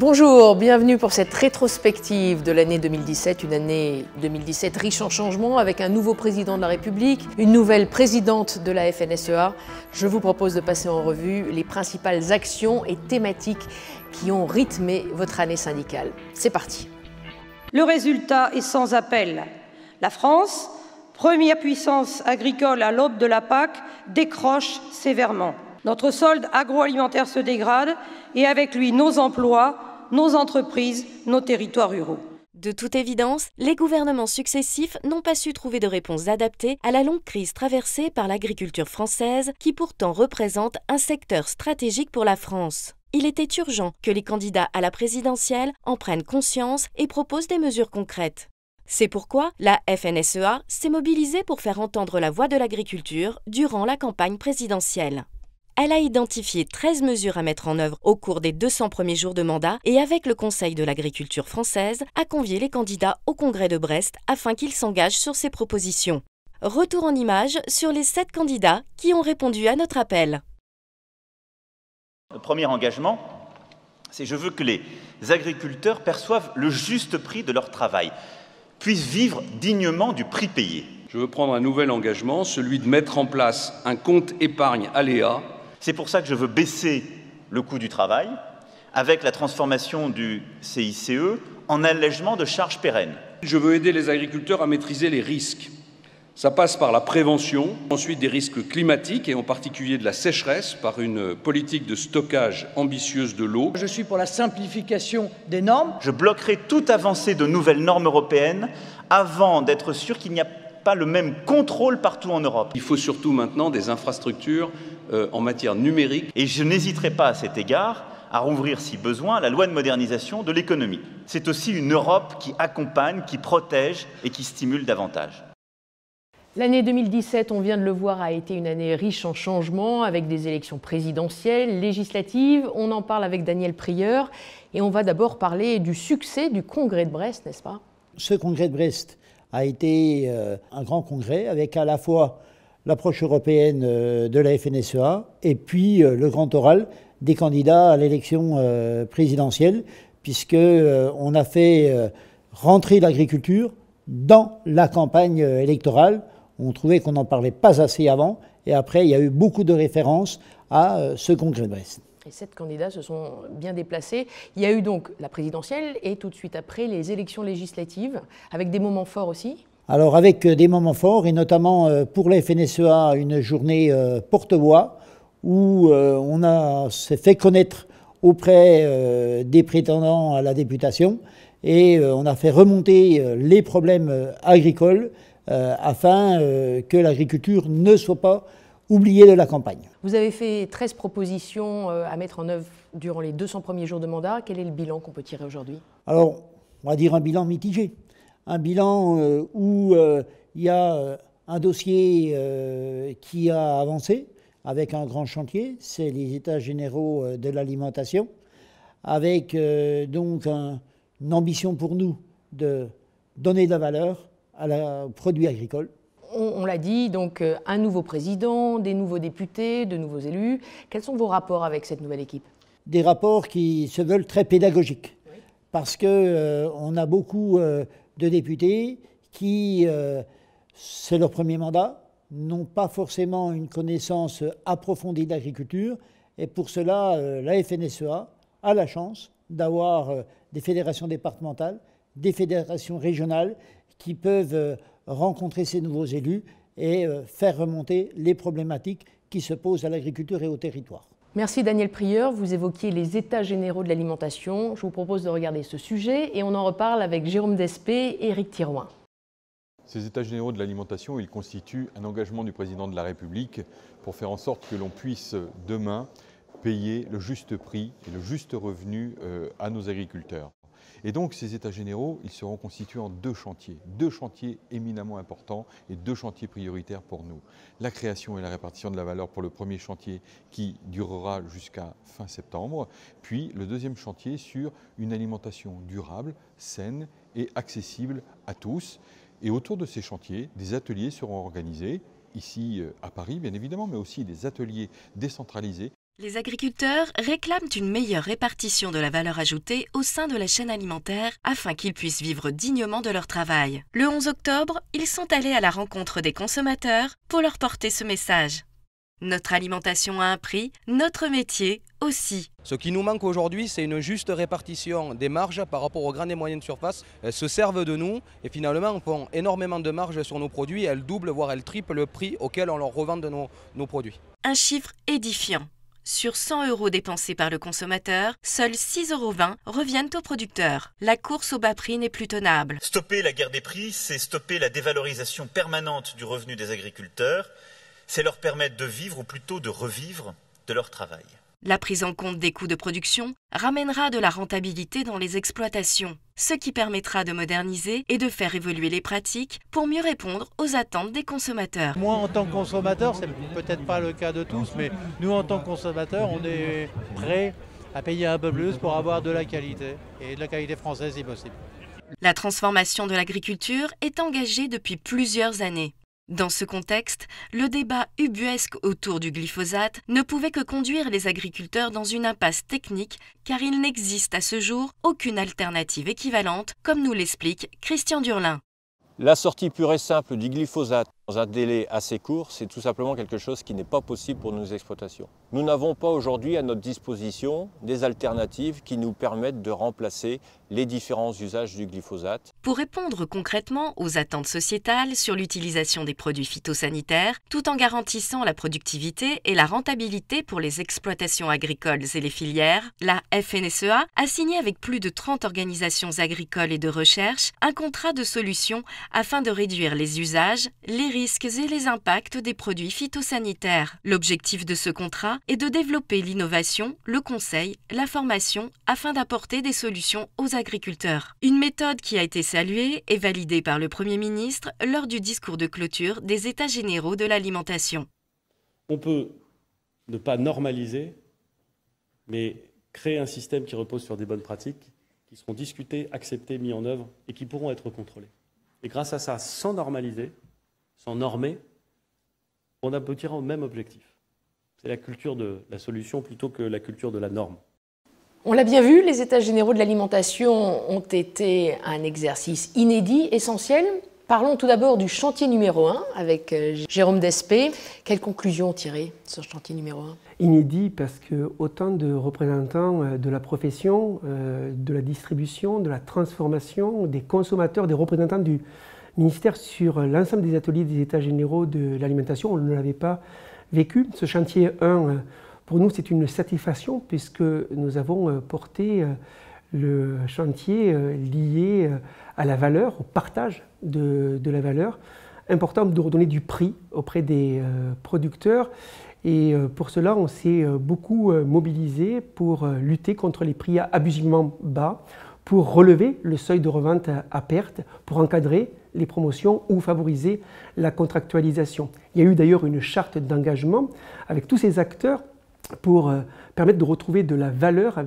Bonjour, bienvenue pour cette rétrospective de l'année 2017, une année 2017 riche en changements avec un nouveau président de la République, une nouvelle présidente de la FNSEA. Je vous propose de passer en revue les principales actions et thématiques qui ont rythmé votre année syndicale. C'est parti. Le résultat est sans appel. La France, première puissance agricole à l'aube de la PAC, décroche sévèrement. Notre solde agroalimentaire se dégrade et avec lui nos emplois, nos entreprises, nos territoires ruraux. De toute évidence, les gouvernements successifs n'ont pas su trouver de réponse adaptée à la longue crise traversée par l'agriculture française qui pourtant représente un secteur stratégique pour la France. Il était urgent que les candidats à la présidentielle en prennent conscience et proposent des mesures concrètes. C'est pourquoi la FNSEA s'est mobilisée pour faire entendre la voix de l'agriculture durant la campagne présidentielle. Elle a identifié 13 mesures à mettre en œuvre au cours des 200 premiers jours de mandat et avec le Conseil de l'agriculture française, a convié les candidats au Congrès de Brest afin qu'ils s'engagent sur ces propositions. Retour en images sur les 7 candidats qui ont répondu à notre appel. Le premier engagement, c'est je veux que les agriculteurs perçoivent le juste prix de leur travail, puissent vivre dignement du prix payé. Je veux prendre un nouvel engagement, celui de mettre en place un compte épargne aléa. C'est pour ça que je veux baisser le coût du travail avec la transformation du CICE en allègement de charges pérennes. Je veux aider les agriculteurs à maîtriser les risques. Ça passe par la prévention, ensuite des risques climatiques et en particulier de la sécheresse par une politique de stockage ambitieuse de l'eau. Je suis pour la simplification des normes. Je bloquerai toute avancée de nouvelles normes européennes avant d'être sûr qu'il n'y a pas le même contrôle partout en Europe. Il faut surtout maintenant des infrastructures en matière numérique. Et je n'hésiterai pas à cet égard à rouvrir si besoin la loi de modernisation de l'économie. C'est aussi une Europe qui accompagne, qui protège et qui stimule davantage. L'année 2017, on vient de le voir, a été une année riche en changements avec des élections présidentielles, législatives. On en parle avec Daniel Prieur et on va d'abord parler du succès du Congrès de Brest, n'est-ce pas? Ce Congrès de Brest a été un grand congrès avec à la fois l'approche européenne de la FNSEA et puis le grand oral des candidats à l'élection présidentielle, puisqu'on a fait rentrer l'agriculture dans la campagne électorale. On trouvait qu'on n'en parlait pas assez avant, et après il y a eu beaucoup de références à ce Congrès de Brest. Et 7 candidats se sont bien déplacés. Il y a eu donc la présidentielle et tout de suite après les élections législatives, avec des moments forts aussi. Alors avec des moments forts, et notamment pour la FNSEA, une journée porte-voix, où on s'est fait connaître auprès des prétendants à la députation, et on a fait remonter les problèmes agricoles afin que l'agriculture ne soit pas oubliée de la campagne. Vous avez fait 13 propositions à mettre en œuvre durant les 200 premiers jours de mandat. Quel est le bilan qu'on peut tirer aujourd'hui? Alors, on va dire un bilan mitigé. Un bilan où il y a un dossier qui a avancé avec un grand chantier, c'est les États généraux de l'alimentation, avec donc une ambition pour nous de donner de la valeur aux produits agricoles. On l'a dit, donc un nouveau président, des nouveaux députés, de nouveaux élus. Quels sont vos rapports avec cette nouvelle équipe? Des rapports qui se veulent très pédagogiques, oui. Parce qu'on a beaucoup de députés qui, c'est leur premier mandat, n'ont pas forcément une connaissance approfondie de l'agriculture, et pour cela, la FNSEA a la chance d'avoir des fédérations départementales, des fédérations régionales qui peuvent rencontrer ces nouveaux élus et faire remonter les problématiques qui se posent à l'agriculture et au territoire. Merci Daniel Prieur, vous évoquiez les états généraux de l'alimentation. Je vous propose de regarder ce sujet et on en reparle avec Jérôme Despé et Éric Thirouin. Ces états généraux de l'alimentation, ils constituent un engagement du président de la République pour faire en sorte que l'on puisse demain payer le juste prix et le juste revenu à nos agriculteurs. Et donc ces états généraux, ils seront constitués en deux chantiers éminemment importants et 2 chantiers prioritaires pour nous. La création et la répartition de la valeur pour le premier chantier qui durera jusqu'à fin septembre, puis le deuxième chantier sur une alimentation durable, saine et accessible à tous. Et autour de ces chantiers, des ateliers seront organisés, ici à Paris bien évidemment, mais aussi des ateliers décentralisés. Les agriculteurs réclament une meilleure répartition de la valeur ajoutée au sein de la chaîne alimentaire afin qu'ils puissent vivre dignement de leur travail. Le 11 octobre, ils sont allés à la rencontre des consommateurs pour leur porter ce message. Notre alimentation a un prix, notre métier aussi. Ce qui nous manque aujourd'hui, c'est une juste répartition des marges par rapport aux grandes et moyennes surfaces. Elles se servent de nous et finalement font énormément de marge sur nos produits. Elles doublent, voire elles triplent le prix auquel on leur revend nos produits. Un chiffre édifiant. Sur 100 € dépensés par le consommateur, seuls 6,20 € reviennent aux producteurs. La course au bas prix n'est plus tenable. Stopper la guerre des prix, c'est stopper la dévalorisation permanente du revenu des agriculteurs. C'est leur permettre de vivre, ou plutôt de revivre, de leur travail. La prise en compte des coûts de production ramènera de la rentabilité dans les exploitations, ce qui permettra de moderniser et de faire évoluer les pratiques pour mieux répondre aux attentes des consommateurs. Moi, en tant que consommateur, c'est peut-être pas le cas de tous, mais nous, en tant que consommateurs, on est prêts à payer un peu plus pour avoir de la qualité, et de la qualité française si possible. La transformation de l'agriculture est engagée depuis plusieurs années. Dans ce contexte, le débat ubuesque autour du glyphosate ne pouvait que conduire les agriculteurs dans une impasse technique car il n'existe à ce jour aucune alternative équivalente, comme nous l'explique Christian Durlin. La sortie pure et simple du glyphosate dans un délai assez court, c'est tout simplement quelque chose qui n'est pas possible pour nos exploitations. Nous n'avons pas aujourd'hui à notre disposition des alternatives qui nous permettent de remplacer les différents usages du glyphosate. Pour répondre concrètement aux attentes sociétales sur l'utilisation des produits phytosanitaires, tout en garantissant la productivité et la rentabilité pour les exploitations agricoles et les filières, la FNSEA a signé avec plus de 30 organisations agricoles et de recherche un contrat de solutions afin de réduire les usages, les risques et les impacts des produits phytosanitaires. L'objectif de ce contrat est de développer l'innovation, le conseil, la formation afin d'apporter des solutions aux agriculteurs. Une méthode qui a été saluée et validée par le Premier ministre lors du discours de clôture des États généraux de l'alimentation. On peut ne pas normaliser, mais créer un système qui repose sur des bonnes pratiques, qui seront discutées, acceptées, mises en œuvre et qui pourront être contrôlées. Et grâce à ça, sans normaliser, sans normer, on aboutira au même objectif. C'est la culture de la solution plutôt que la culture de la norme. On l'a bien vu, les États généraux de l'alimentation ont été un exercice inédit, essentiel. Parlons tout d'abord du chantier numéro 1 avec Jérôme Despé. Quelles conclusions tirer sur ce chantier numéro 1 ? Inédit parce que autant de représentants de la profession, de la distribution, de la transformation, des consommateurs, des représentants du ministère sur l'ensemble des ateliers des États généraux de l'alimentation, on ne l'avait pas vécu. Ce chantier 1, pour nous, c'est une satisfaction puisque nous avons porté le chantier lié à la valeur, au partage de la valeur. Important de redonner du prix auprès des producteurs. Et pour cela, on s'est beaucoup mobilisé pour lutter contre les prix abusivement bas, pour relever le seuil de revente à perte, pour encadrer les promotions ou favoriser la contractualisation. Il y a eu d'ailleurs une charte d'engagement avec tous ces acteurs pour permettre de retrouver de la valeur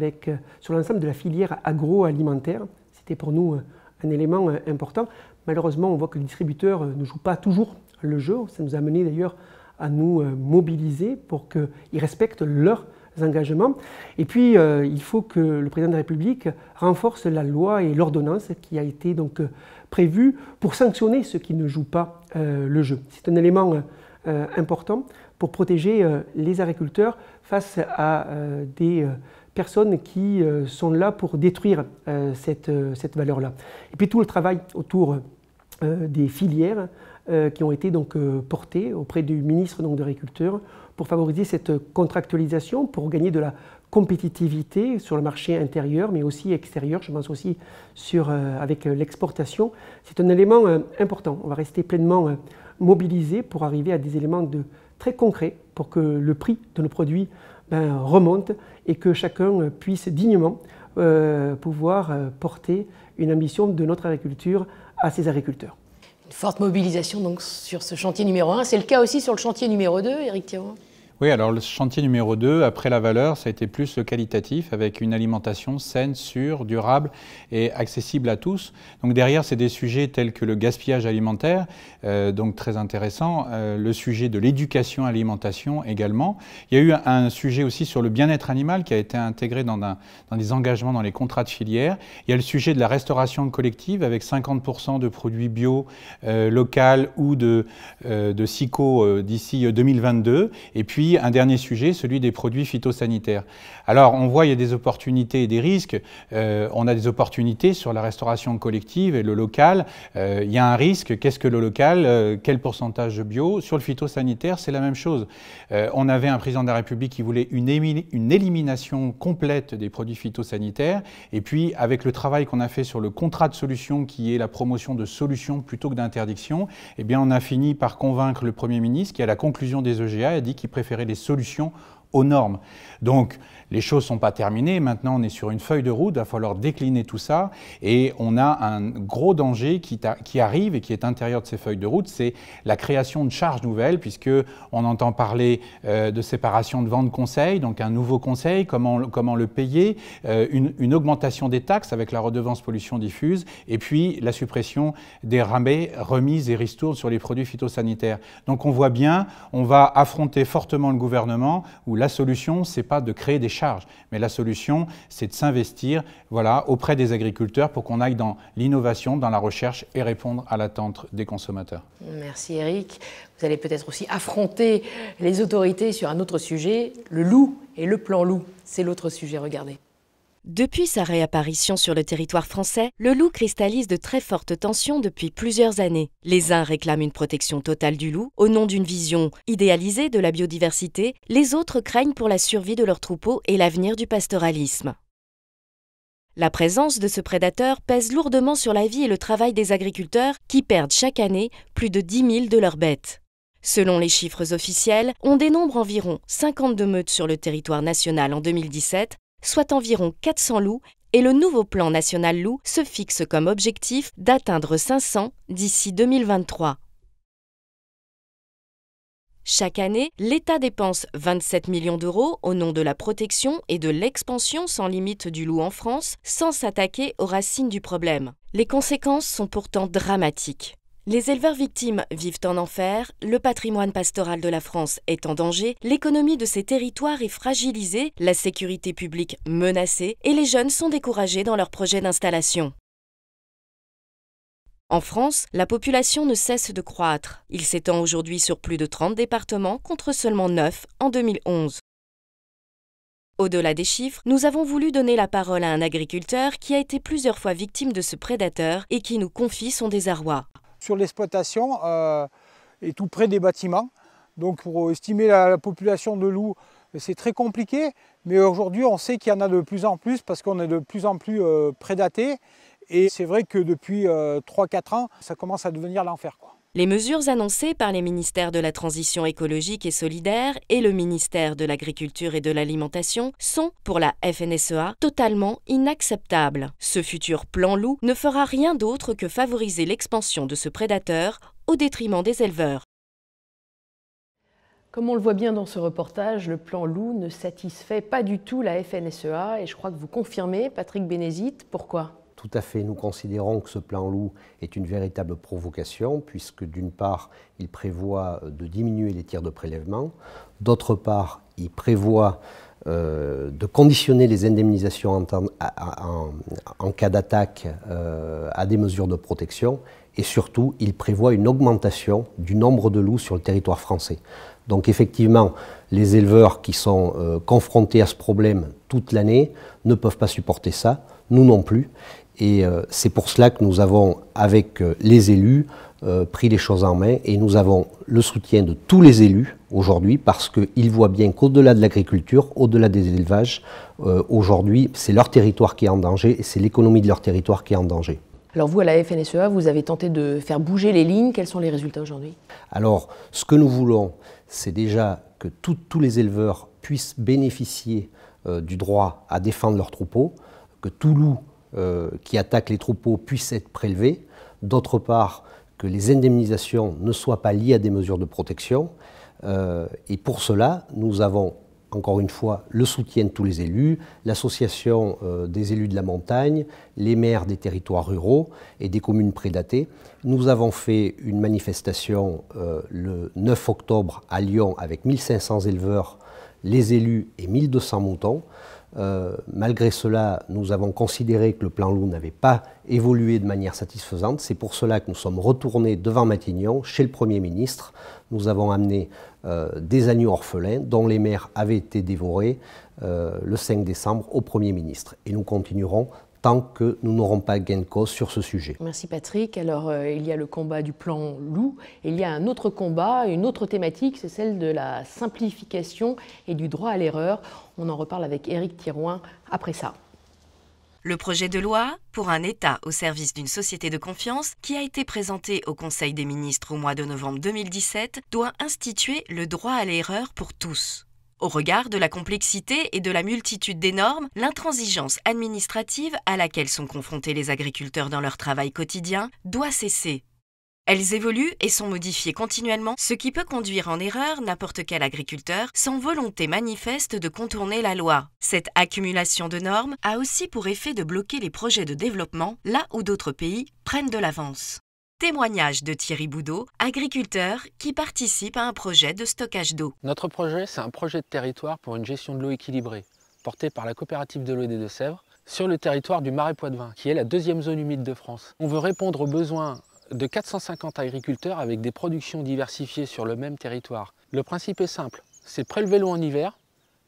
sur l'ensemble de la filière agroalimentaire. C'était pour nous un élément important. Malheureusement, on voit que les distributeurs ne jouent pas toujours le jeu. Ça nous a amené d'ailleurs à nous mobiliser pour qu'ils respectent leurs engagements. Et puis, il faut que le président de la République renforce la loi et l'ordonnance qui a été donc prévue pour sanctionner ceux qui ne jouent pas le jeu. C'est un élément important pour protéger les agriculteurs face à des personnes qui sont là pour détruire cette valeur-là. Et puis tout le travail autour des filières qui ont été donc portées auprès du ministre de l'Agriculture pour favoriser cette contractualisation, pour gagner de la compétitivité sur le marché intérieur, mais aussi extérieur. Je pense aussi avec l'exportation. C'est un élément important. On va rester pleinement mobilisés pour arriver à des éléments très concrets pour que le prix de nos produits remonte et que chacun puisse dignement pouvoir porter une ambition de notre agriculture à ses agriculteurs. Une forte mobilisation donc sur ce chantier numéro 1. C'est le cas aussi sur le chantier numéro 2, Éric Thiaron ? Oui, alors le chantier numéro 2, après la valeur, ça a été plus le qualitatif, avec une alimentation saine, sûre, durable et accessible à tous. Donc derrière, c'est des sujets tels que le gaspillage alimentaire, donc très intéressant, le sujet de l'éducation à l'alimentation également. Il y a eu un sujet aussi sur le bien-être animal qui a été intégré dans des engagements dans les contrats de filière. Il y a le sujet de la restauration collective avec 50% de produits bio, local ou de SICO d'ici 2022. Et puis, un dernier sujet, celui des produits phytosanitaires. Alors, on voit il y a des opportunités et des risques. On a des opportunités sur la restauration collective et le local. Il y a un risque. Qu'est-ce que le local? Quel pourcentage de bio? Sur le phytosanitaire, c'est la même chose. On avait un président de la République qui voulait une élimination complète des produits phytosanitaires. Et puis, avec le travail qu'on a fait sur le contrat de solution, qui est la promotion de solutions plutôt que d'interdiction, eh bien, on a fini par convaincre le Premier ministre qui, à la conclusion des EGA, a dit qu'il préférait les solutions aux normes. Donc, les choses ne sont pas terminées. Maintenant, on est sur une feuille de route. Il va falloir décliner tout ça. Et on a un gros danger qui arrive et qui est intérieur de ces feuilles de route. C'est la création de charges nouvelles, puisqu'on entend parler de séparation de vente conseil, donc un nouveau conseil, comment le payer, une augmentation des taxes avec la redevance pollution diffuse, et puis la suppression des rabais, remises et ristournes sur les produits phytosanitaires. Donc on voit bien, on va affronter fortement le gouvernement où la solution, ce n'est pas de créer des charges, mais la solution, c'est de s'investir auprès des agriculteurs pour qu'on aille dans l'innovation, dans la recherche et répondre à l'attente des consommateurs. Merci Eric. Vous allez peut-être aussi affronter les autorités sur un autre sujet, le loup et le plan loup. C'est l'autre sujet, regardez. Depuis sa réapparition sur le territoire français, le loup cristallise de très fortes tensions depuis plusieurs années. Les uns réclament une protection totale du loup au nom d'une vision idéalisée de la biodiversité, les autres craignent pour la survie de leurs troupeaux et l'avenir du pastoralisme. La présence de ce prédateur pèse lourdement sur la vie et le travail des agriculteurs qui perdent chaque année plus de 10 000 de leurs bêtes. Selon les chiffres officiels, on dénombre environ 52 meutes sur le territoire national en 2017, soit environ 400 loups, et le nouveau plan national loup se fixe comme objectif d'atteindre 500 d'ici 2023. Chaque année, l'État dépense 27 millions d'euros au nom de la protection et de l'expansion sans limite du loup en France, sans s'attaquer aux racines du problème. Les conséquences sont pourtant dramatiques. Les éleveurs victimes vivent en enfer, le patrimoine pastoral de la France est en danger, l'économie de ces territoires est fragilisée, la sécurité publique menacée et les jeunes sont découragés dans leurs projets d'installation. En France, la population ne cesse de croître. Il s'étend aujourd'hui sur plus de 30 départements contre seulement 9 en 2011. Au-delà des chiffres, nous avons voulu donner la parole à un agriculteur qui a été plusieurs fois victime de ce prédateur et qui nous confie son désarroi. Sur l'exploitation et tout près des bâtiments. Donc pour estimer la population de loups, c'est très compliqué. Mais aujourd'hui, on sait qu'il y en a de plus en plus parce qu'on est de plus en plus prédatés. Et c'est vrai que depuis 3-4 ans, ça commence à devenir l'enfer, quoi. Les mesures annoncées par les ministères de la Transition écologique et solidaire et le ministère de l'Agriculture et de l'Alimentation sont, pour la FNSEA, totalement inacceptables. Ce futur plan loup ne fera rien d'autre que favoriser l'expansion de ce prédateur au détriment des éleveurs. Comme on le voit bien dans ce reportage, le plan loup ne satisfait pas du tout la FNSEA et je crois que vous confirmez, Patrick Bénézit, pourquoi ? Tout à fait, nous considérons que ce plan loup est une véritable provocation puisque d'une part, il prévoit de diminuer les tirs de prélèvement, d'autre part, il prévoit de conditionner les indemnisations en cas d'attaque à des mesures de protection et surtout, il prévoit une augmentation du nombre de loups sur le territoire français. Donc effectivement, les éleveurs qui sont confrontés à ce problème toute l'année ne peuvent pas supporter ça, nous non plus. Et c'est pour cela que nous avons, avec les élus, pris les choses en main et nous avons le soutien de tous les élus aujourd'hui parce qu'ils voient bien qu'au-delà de l'agriculture, au-delà des élevages, aujourd'hui, c'est leur territoire qui est en danger et c'est l'économie de leur territoire qui est en danger. Alors vous, à la FNSEA, vous avez tenté de faire bouger les lignes. Quels sont les résultats aujourd'hui? Alors, ce que nous voulons, c'est déjà que tous les éleveurs puissent bénéficier du droit à défendre leurs troupeaux, que tout loup qui attaquent les troupeaux puissent être prélevés, d'autre part que les indemnisations ne soient pas liées à des mesures de protection, Et pour cela, nous avons encore une fois le soutien de tous les élus, l'association des élus de la montagne, les maires des territoires ruraux et des communes prédatées. Nous avons fait une manifestation le 9 octobre à Lyon avec 1500 éleveurs, les élus et 1200 moutons. Malgré cela, nous avons considéré que le plan loup n'avait pas évolué de manière satisfaisante. C'est pour cela que nous sommes retournés devant Matignon, chez le Premier ministre. Nous avons amené des agneaux orphelins dont les mères avaient été dévorées le 5 décembre au Premier ministre. Et nous continuerons tant que nous n'aurons pas gain de cause sur ce sujet. Merci Patrick. Alors il y a le combat du plan loup, et il y a un autre combat, une autre thématique, c'est celle de la simplification et du droit à l'erreur. On en reparle avec Éric Thirouin après ça. Le projet de loi pour un État au service d'une société de confiance, qui a été présenté au Conseil des ministres au mois de novembre 2017, doit instituer le droit à l'erreur pour tous. Au regard de la complexité et de la multitude des normes, l'intransigeance administrative à laquelle sont confrontés les agriculteurs dans leur travail quotidien doit cesser. Elles évoluent et sont modifiées continuellement, ce qui peut conduire en erreur n'importe quel agriculteur sans volonté manifeste de contourner la loi. Cette accumulation de normes a aussi pour effet de bloquer les projets de développement là où d'autres pays prennent de l'avance. Témoignage de Thierry Boudot, agriculteur qui participe à un projet de stockage d'eau. Notre projet, c'est un projet de territoire pour une gestion de l'eau équilibrée, porté par la coopérative de l'eau des Deux-Sèvres, sur le territoire du Marais Poitevin, qui est la deuxième zone humide de France. On veut répondre aux besoins de 450 agriculteurs avec des productions diversifiées sur le même territoire. Le principe est simple, c'est prélever l'eau en hiver,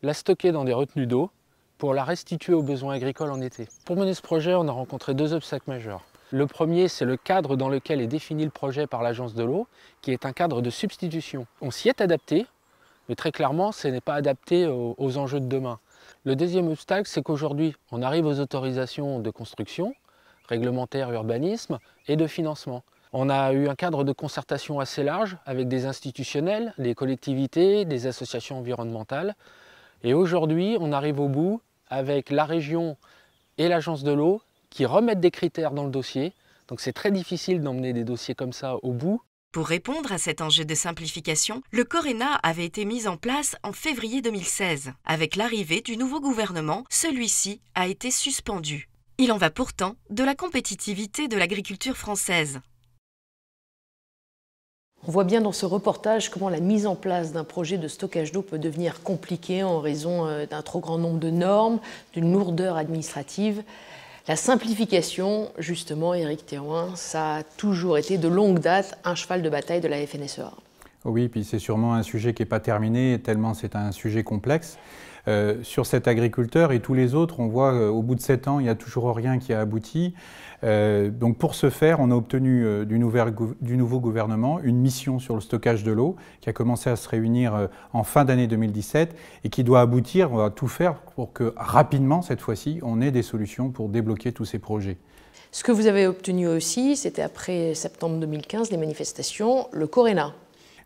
la stocker dans des retenues d'eau pour la restituer aux besoins agricoles en été. Pour mener ce projet, on a rencontré deux obstacles majeurs. Le premier, c'est le cadre dans lequel est défini le projet par l'Agence de l'eau, qui est un cadre de substitution. On s'y est adapté, mais très clairement, ce n'est pas adapté aux enjeux de demain. Le deuxième obstacle, c'est qu'aujourd'hui, on arrive aux autorisations de construction, réglementaire, urbanisme et de financement. On a eu un cadre de concertation assez large avec des institutionnels, des collectivités, des associations environnementales. Et aujourd'hui, on arrive au bout avec la région et l'Agence de l'eau qui remettent des critères dans le dossier. Donc c'est très difficile d'emmener des dossiers comme ça au bout. Pour répondre à cet enjeu de simplification, le Coréna avait été mis en place en février 2016. Avec l'arrivée du nouveau gouvernement, celui-ci a été suspendu. Il en va pourtant de la compétitivité de l'agriculture française. On voit bien dans ce reportage comment la mise en place d'un projet de stockage d'eau peut devenir compliquée en raison d'un trop grand nombre de normes, d'une lourdeur administrative. La simplification, justement, Éric Thirouin, ça a toujours été de longue date un cheval de bataille de la FNSEA. Oui, puis c'est sûrement un sujet qui n'est pas terminé, tellement c'est un sujet complexe. Sur cet agriculteur et tous les autres, on voit au bout de 7 ans, il n'y a toujours rien qui a abouti. Donc pour ce faire, on a obtenu du nouveau gouvernement une mission sur le stockage de l'eau qui a commencé à se réunir en fin d'année 2017 et qui doit aboutir, on va tout faire pour que rapidement, cette fois-ci, on ait des solutions pour débloquer tous ces projets. Ce que vous avez obtenu aussi, c'était après septembre 2015, les manifestations, le Coréna.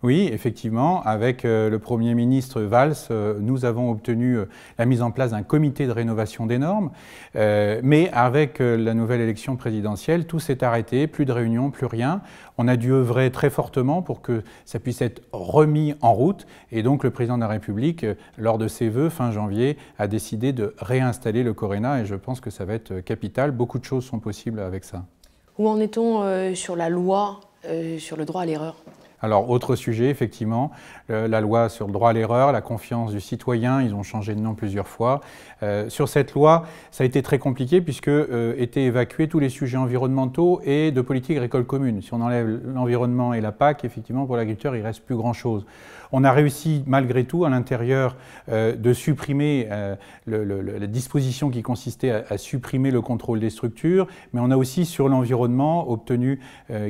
Oui, effectivement, avec le Premier ministre Valls, nous avons obtenu la mise en place d'un comité de rénovation des normes, mais avec la nouvelle élection présidentielle, tout s'est arrêté, plus de réunions, plus rien. On a dû œuvrer très fortement pour que ça puisse être remis en route, et donc le président de la République, lors de ses vœux fin janvier, a décidé de réinstaller le Coréna, et je pense que ça va être capital. Beaucoup de choses sont possibles avec ça. Où en est-on sur la loi sur le droit à l'erreur ? Alors, autre sujet, effectivement, la loi sur le droit à l'erreur, la confiance du citoyen, ils ont changé de nom plusieurs fois. Sur cette loi, ça a été très compliqué puisque étaient évacués tous les sujets environnementaux et de politique agricole commune. Si on enlève l'environnement et la PAC, effectivement, pour l'agriculteur, il ne reste plus grand-chose. On a réussi, malgré tout, à l'intérieur, de supprimer la disposition qui consistait à supprimer le contrôle des structures, mais on a aussi, sur l'environnement, obtenu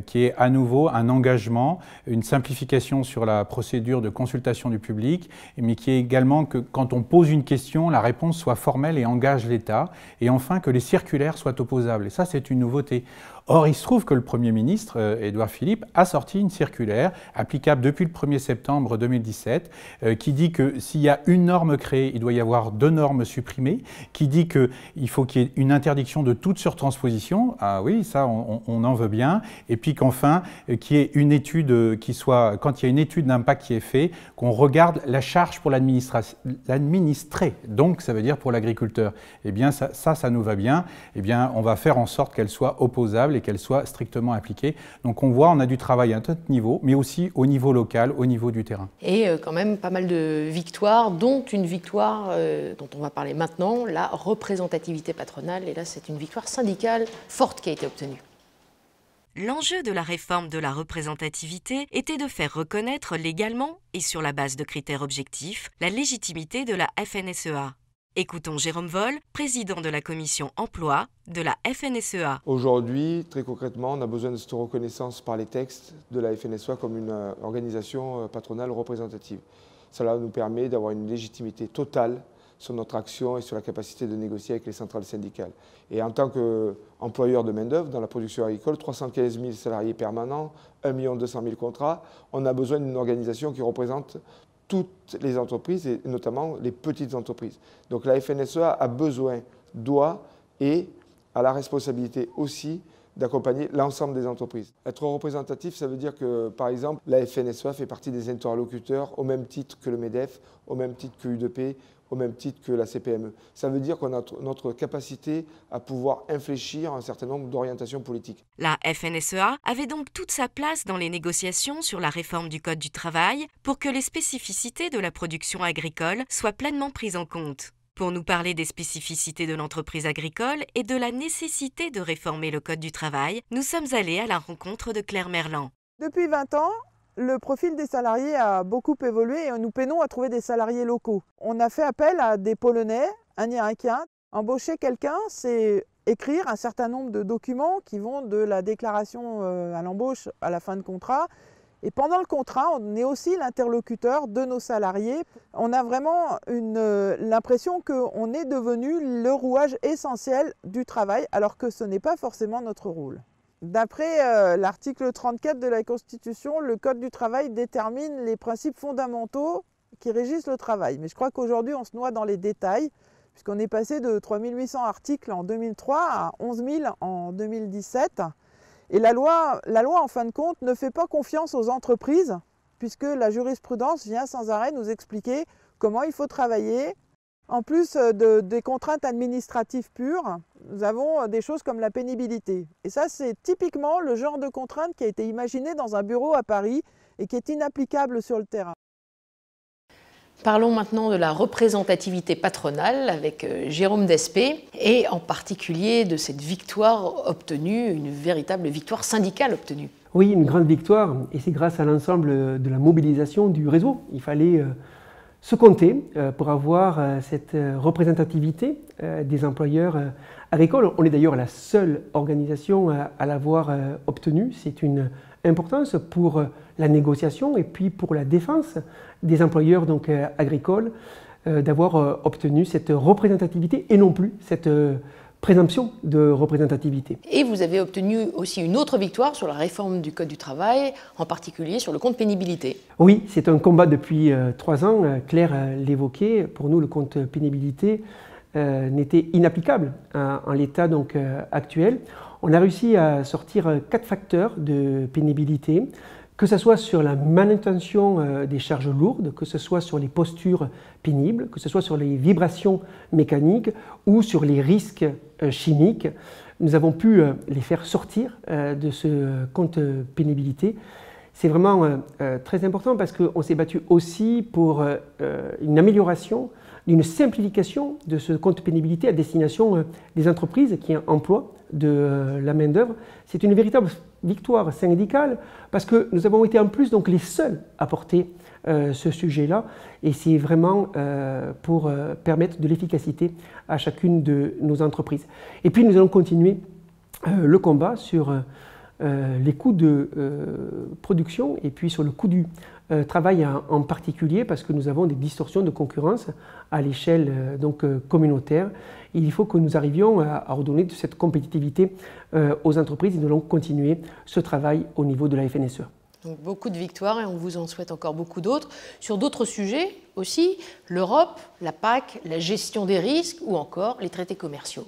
qui est à nouveau un engagement, une simplification sur la procédure de consultation du public, mais qui est également que quand on pose une question, la réponse soit formelle et engage l'État, et enfin que les circulaires soient opposables. Et ça, c'est une nouveauté. Or, il se trouve que le Premier ministre, Édouard Philippe, a sorti une circulaire applicable depuis le 1er septembre 2017 qui dit que s'il y a une norme créée, il doit y avoir 2 normes supprimées, qui dit qu'il faut qu'il y ait une interdiction de toute surtransposition. Ah oui, ça, on en veut bien. Et puis qu'enfin, qu'il y ait une étude qui soit, quand il y a une étude d'impact qui est faite, qu'on regarde la charge pour l'administré. Donc, ça veut dire pour l'agriculteur. Eh bien, ça nous va bien. Eh bien, on va faire en sorte qu'elle soit opposable et qu'elle soit strictement appliquée. Donc on voit, on a du travail à un autre niveau, mais aussi au niveau local, au niveau du terrain. Et quand même pas mal de victoires, dont une victoire dont on va parler maintenant, la représentativité patronale. Et là, c'est une victoire syndicale forte qui a été obtenue. L'enjeu de la réforme de la représentativité était de faire reconnaître légalement, et sur la base de critères objectifs, la légitimité de la FNSEA. Écoutons Jérôme Voll, président de la commission emploi de la FNSEA. Aujourd'hui, très concrètement, on a besoin de cette reconnaissance par les textes de la FNSEA comme une organisation patronale représentative. Cela nous permet d'avoir une légitimité totale sur notre action et sur la capacité de négocier avec les centrales syndicales. Et en tant qu'employeur de main-d'œuvre dans la production agricole, 315 000 salariés permanents, 1 200 000 contrats, on a besoin d'une organisation qui représente toutes les entreprises, et notamment les petites entreprises. Donc la FNSEA a besoin, doit et a la responsabilité aussi d'accompagner l'ensemble des entreprises. Être représentatif, ça veut dire que, par exemple, la FNSEA fait partie des interlocuteurs au même titre que le MEDEF, au même titre que l'UDP, au même titre que la CPME. Ça veut dire qu'on a notre capacité à pouvoir infléchir un certain nombre d'orientations politiques. La FNSEA avait donc toute sa place dans les négociations sur la réforme du Code du travail pour que les spécificités de la production agricole soient pleinement prises en compte. Pour nous parler des spécificités de l'entreprise agricole et de la nécessité de réformer le Code du travail, nous sommes allés à la rencontre de Claire Merlan. Depuis 20 ans, le profil des salariés a beaucoup évolué et nous peinons à trouver des salariés locaux. On a fait appel à des Polonais, un Irakien. Embaucher quelqu'un, c'est écrire un certain nombre de documents qui vont de la déclaration à l'embauche à la fin de contrat. Et pendant le contrat, on est aussi l'interlocuteur de nos salariés. On a vraiment l'impression qu'on est devenu le rouage essentiel du travail, alors que ce n'est pas forcément notre rôle. D'après l'article 34 de la Constitution, le Code du travail détermine les principes fondamentaux qui régissent le travail. Mais je crois qu'aujourd'hui, on se noie dans les détails, puisqu'on est passé de 3 800 articles en 2003 à 11 000 en 2017. Et la loi, en fin de compte, ne fait pas confiance aux entreprises, puisque la jurisprudence vient sans arrêt nous expliquer comment il faut travailler. En plus des contraintes administratives pures, nous avons des choses comme la pénibilité. Et ça, c'est typiquement le genre de contrainte qui a été imaginé dans un bureau à Paris et qui est inapplicable sur le terrain. Parlons maintenant de la représentativité patronale avec Jérôme Despé et en particulier de cette victoire obtenue, une véritable victoire syndicale obtenue. Oui, une grande victoire et c'est grâce à l'ensemble de la mobilisation du réseau. Il fallait se compter pour avoir cette représentativité des employeurs agricoles. On est d'ailleurs la seule organisation à l'avoir obtenue. C'est une importance pour la négociation et puis pour la défense des employeurs donc, agricoles d'avoir obtenu cette représentativité et non plus cette présomption de représentativité. Et vous avez obtenu aussi une autre victoire sur la réforme du Code du travail, en particulier sur le compte pénibilité. Oui, c'est un combat depuis 3 ans. Claire l'évoquait. Pour nous, le compte pénibilité n'était inapplicable en l'état donc, actuel. On a réussi à sortir 4 facteurs de pénibilité, que ce soit sur la manutention des charges lourdes, que ce soit sur les postures pénibles, que ce soit sur les vibrations mécaniques ou sur les risques chimiques. Nous avons pu les faire sortir de ce compte pénibilité. C'est vraiment très important parce qu'on s'est battu aussi pour une amélioration, une simplification de ce compte pénibilité à destination des entreprises qui emploient de la main-d'œuvre. C'est une véritable victoire syndicale parce que nous avons été en plus donc les seuls à porter ce sujet-là et c'est vraiment pour permettre de l'efficacité à chacune de nos entreprises. Et puis nous allons continuer le combat sur les coûts de production et puis sur le coût du travaille en particulier parce que nous avons des distorsions de concurrence à l'échelle communautaire. Il faut que nous arrivions à redonner de cette compétitivité aux entreprises et nous allons continuer ce travail au niveau de la FNSEA. Donc beaucoup de victoires et on vous en souhaite encore beaucoup d'autres. Sur d'autres sujets aussi, l'Europe, la PAC, la gestion des risques ou encore les traités commerciaux.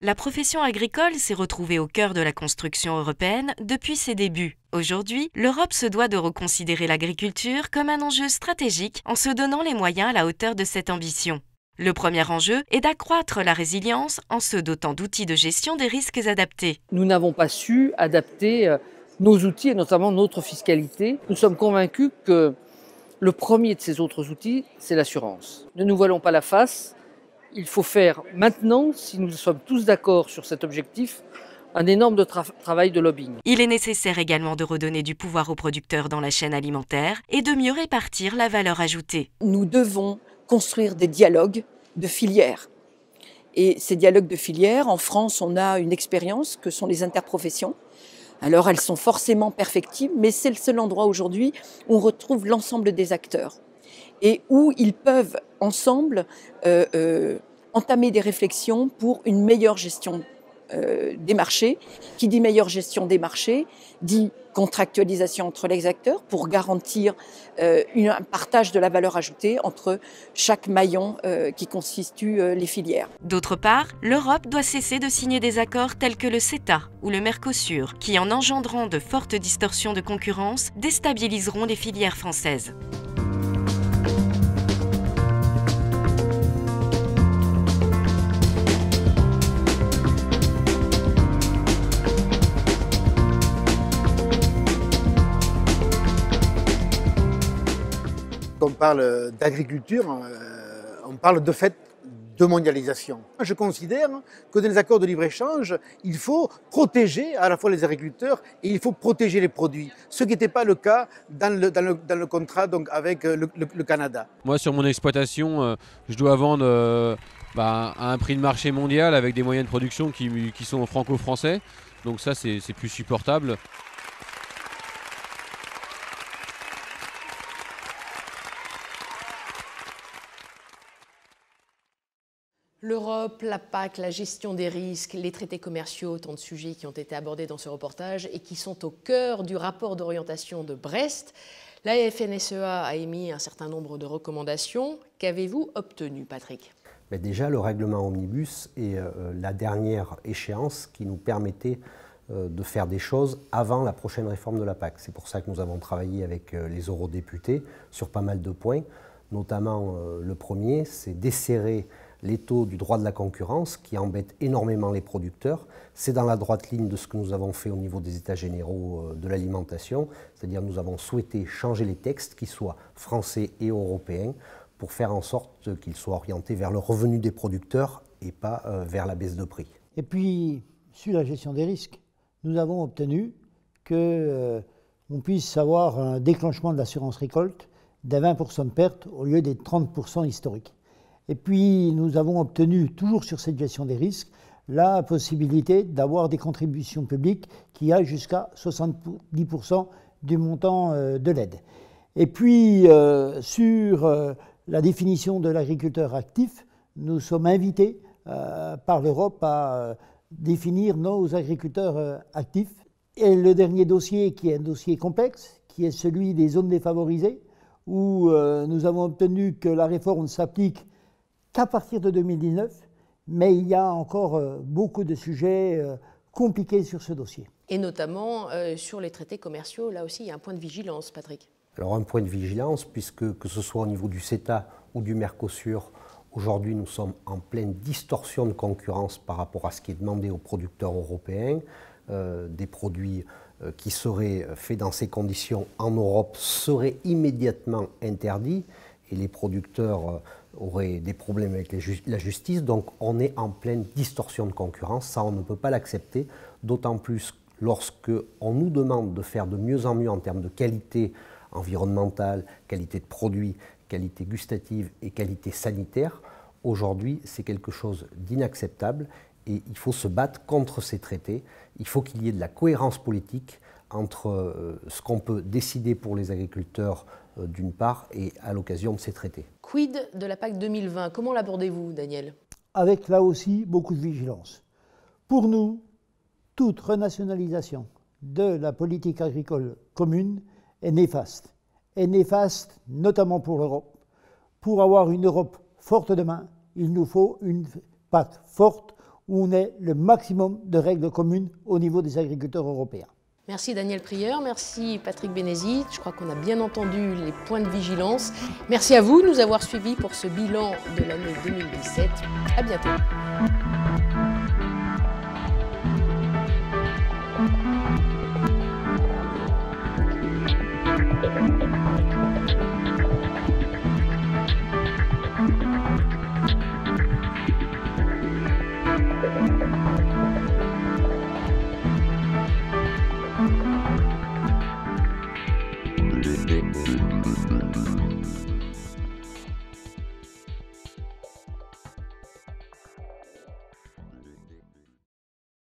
La profession agricole s'est retrouvée au cœur de la construction européenne depuis ses débuts. Aujourd'hui, l'Europe se doit de reconsidérer l'agriculture comme un enjeu stratégique en se donnant les moyens à la hauteur de cette ambition. Le premier enjeu est d'accroître la résilience en se dotant d'outils de gestion des risques adaptés. Nous n'avons pas su adapter nos outils et notamment notre fiscalité. Nous sommes convaincus que le premier de ces autres outils, c'est l'assurance. Ne nous voilons pas la face. Il faut faire maintenant, si nous sommes tous d'accord sur cet objectif, un énorme travail de lobbying. Il est nécessaire également de redonner du pouvoir aux producteurs dans la chaîne alimentaire et de mieux répartir la valeur ajoutée. Nous devons construire des dialogues de filières. Et ces dialogues de filières, en France, on a une expérience que sont les interprofessions. Alors elles sont forcément perfectibles, mais c'est le seul endroit aujourd'hui où on retrouve l'ensemble des acteurs et où ils peuvent ensemble entamer des réflexions pour une meilleure gestion des marchés. Qui dit meilleure gestion des marchés dit contractualisation entre les acteurs pour garantir un partage de la valeur ajoutée entre chaque maillon qui constitue les filières. D'autre part, l'Europe doit cesser de signer des accords tels que le CETA ou le Mercosur, qui en engendrant de fortes distorsions de concurrence, déstabiliseront les filières françaises. Quand on parle d'agriculture, on parle de fait de mondialisation. Je considère que dans les accords de libre-échange, il faut protéger à la fois les agriculteurs et il faut protéger les produits, ce qui n'était pas le cas dans le contrat donc, avec le Canada. Moi, sur mon exploitation, je dois vendre à un prix de marché mondial avec des moyens de production qui sont franco-français. Donc ça, c'est plus supportable. L'Europe, la PAC, la gestion des risques, les traités commerciaux, autant de sujets qui ont été abordés dans ce reportage et qui sont au cœur du rapport d'orientation de Brest. La FNSEA a émis un certain nombre de recommandations. Qu'avez-vous obtenu, Patrick ? Mais déjà, le règlement Omnibus est la dernière échéance qui nous permettait de faire des choses avant la prochaine réforme de la PAC. C'est pour ça que nous avons travaillé avec les eurodéputés sur pas mal de points, notamment le premier, c'est desserrer l'étau du droit de la concurrence qui embête énormément les producteurs. C'est dans la droite ligne de ce que nous avons fait au niveau des États généraux de l'alimentation, c'est-à-dire nous avons souhaité changer les textes qui soient français et européens pour faire en sorte qu'ils soient orientés vers le revenu des producteurs et pas vers la baisse de prix. Et puis, sur la gestion des risques, nous avons obtenu qu'on puisse avoir un déclenchement de l'assurance récolte d'un 20% de perte au lieu des 30% historiques. Et puis, nous avons obtenu, toujours sur cette gestion des risques, la possibilité d'avoir des contributions publiques qui aillent jusqu'à 70% du montant de l'aide. Et puis, sur la définition de l'agriculteur actif, nous sommes invités par l'Europe à définir nos agriculteurs actifs. Et le dernier dossier, qui est un dossier complexe, qui est celui des zones défavorisées, où nous avons obtenu que la réforme s'applique qu'à partir de 2019, mais il y a encore beaucoup de sujets compliqués sur ce dossier. Et notamment sur les traités commerciaux, là aussi il y a un point de vigilance, Patrick. Alors un point de vigilance, puisque que ce soit au niveau du CETA ou du Mercosur, aujourd'hui nous sommes en pleine distorsion de concurrence par rapport à ce qui est demandé aux producteurs européens. Des produits qui seraient faits dans ces conditions en Europe seraient immédiatement interdits et les producteurs auraient des problèmes avec la justice. Donc on est en pleine distorsion de concurrence, ça on ne peut pas l'accepter, d'autant plus lorsque on nous demande de faire de mieux en mieux en termes de qualité environnementale, qualité de produit, qualité gustative et qualité sanitaire. Aujourd'hui, c'est quelque chose d'inacceptable et il faut se battre contre ces traités. Il faut qu'il y ait de la cohérence politique entre ce qu'on peut décider pour les agriculteurs d'une part et à l'occasion de ces traités. Quid de la PAC 2020? Comment l'abordez-vous, Daniel? Avec là aussi beaucoup de vigilance. Pour nous, toute renationalisation de la politique agricole commune est néfaste. Est néfaste notamment pour l'Europe. Pour avoir une Europe forte demain, il nous faut une PAC forte où on ait le maximum de règles communes au niveau des agriculteurs européens. Merci Daniel Prieur, merci Patrick Bénézit. Je crois qu'on a bien entendu les points de vigilance. Merci à vous de nous avoir suivis pour ce bilan de l'année 2017. À bientôt.